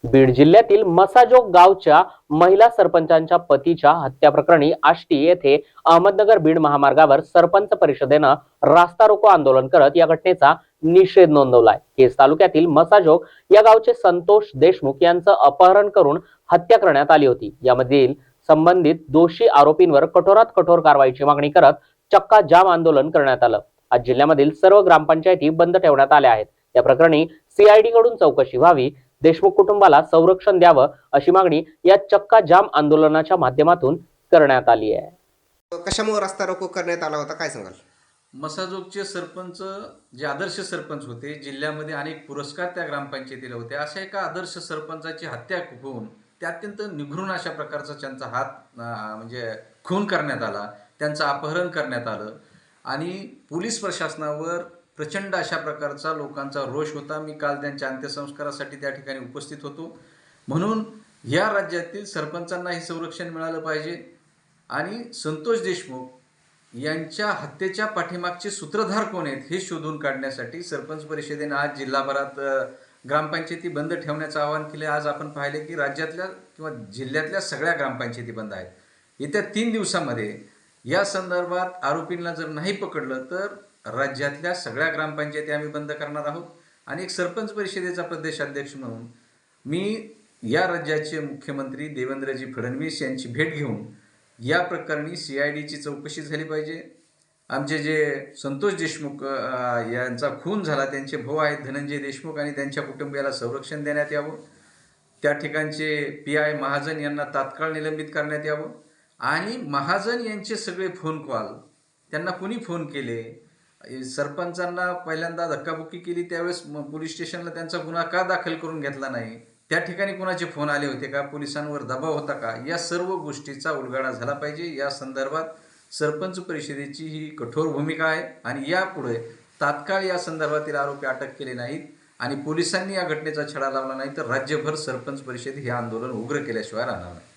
बीड जिल्ह्यातील मसाजोग गावच्या महिला सरपंचांच्या पतीच्या हत्या प्रकरणी आष्टी येथे अहमदनगर बीड महामार्गावर सरपंच परिषदेनं रास्ता रोको आंदोलन करत या घटनेचा निषेध नोंदवलाय। केज तालुक्यातील मसाजोग या गावचे संतोष देशमुख यांचं अपहरण करून हत्या करण्यात आली होती। यामधील संबंधित दोषी आरोपींवर कठोरात कठोर कारवाईची मागणी करत चक्का जाम आंदोलन करण्यात आलं। आज जिल्ह्यामधील सर्व ग्रामपंचायती बंद ठेवण्यात आल्या आहेत। या प्रकरणी सीआयडी कडून चौकशी व्हावी, देशमुख कुटुंबाला संरक्षण द्यावं अशी मागणी या चक्का जाम आंदोलनाच्या माध्यमातून करण्यात आली आहे। कशामुळे रस्ता रोको करण्यात आला होता, काय सांगाल? मसाजोगचे सरपंच जे आदर्श सरपंच होते, जिल्ह्यामध्ये अनेक पुरस्कार त्या ग्रामपंचायतीला होते, अशा एका आदर्श सरपंचाची हत्या होऊन त्या अत्यंत निघृण अशा प्रकारचा त्यांचा हात म्हणजे खून करण्यात आला, त्यांचं अपहरण करण्यात आलं आणि पोलीस प्रशासनावर प्रचंड अशा प्रकारचा लोकांचा रोष होता। मी काल त्यांच्या अंत्यसंस्कारासाठी त्या ठिकाणी उपस्थित होतो। म्हणून या राज्यातील सरपंचांनाही संरक्षण मिळालं पाहिजे आणि संतोष देशमुख यांच्या हत्येच्या पाठीमागचे सूत्रधार कोण आहेत हे शोधून काढण्यासाठी सरपंच परिषदेने आज जिल्हाभरात ग्रामपंचायती बंद ठेवण्याचं आवाहन केले। आज आपण पाहिले की राज्यातल्या किंवा जिल्ह्यातल्या सगळ्या ग्रामपंचायती बंद आहेत। येत्या 3 दिवसांमध्ये या संदर्भात आरोपींना जर नाही पकडलं तर राज्यातल्या सगळ्या ग्रामपंचायती आम्ही बंद करणार आहोत। आणि एक सरपंच परिषदेचा प्रदेशाध्यक्ष म्हणून मी या राज्याचे मुख्यमंत्री देवेंद्रजी फडणवीस यांची भेट घेऊन या प्रकरणी सीआयडीची चौकशी झाली पाहिजे। आमचे जे संतोष देशमुख यांचा खून झाला, त्यांचे भाऊ आहेत धनंजय देशमुख आणि त्यांच्या कुटुंबियाला संरक्षण देण्यात यावं। त्या ठिकाणचे पीआय महाजन यांना तात्काळ निलंबित करण्यात यावं आणि महाजन यांचे सगळे फोन कॉल त्यांना कुणी फोन केले, सरपंचांना पहिल्यांदा धक्काबुक्की केली त्यावेळेस पोलीस स्टेशनला त्यांचा गुन्हा का दाखल करून घेतला नाही, त्या ठिकाणी कुणाचे फोन आले होते का, पोलिसांवर दबाव होता का, या सर्व गोष्टीचा उलगडा झाला पाहिजे। या संदर्भात सरपंच परिषदेची ही कठोर भूमिका आहे आणि यापुढे तात्काळ या संदर्भातील आरोपी अटक केले नाहीत आणि पोलिसांनी या घटनेचा छडा लावला नाही तर राज्यभर सरपंच परिषद हे आंदोलन उग्र केल्याशिवाय राहणार नाही।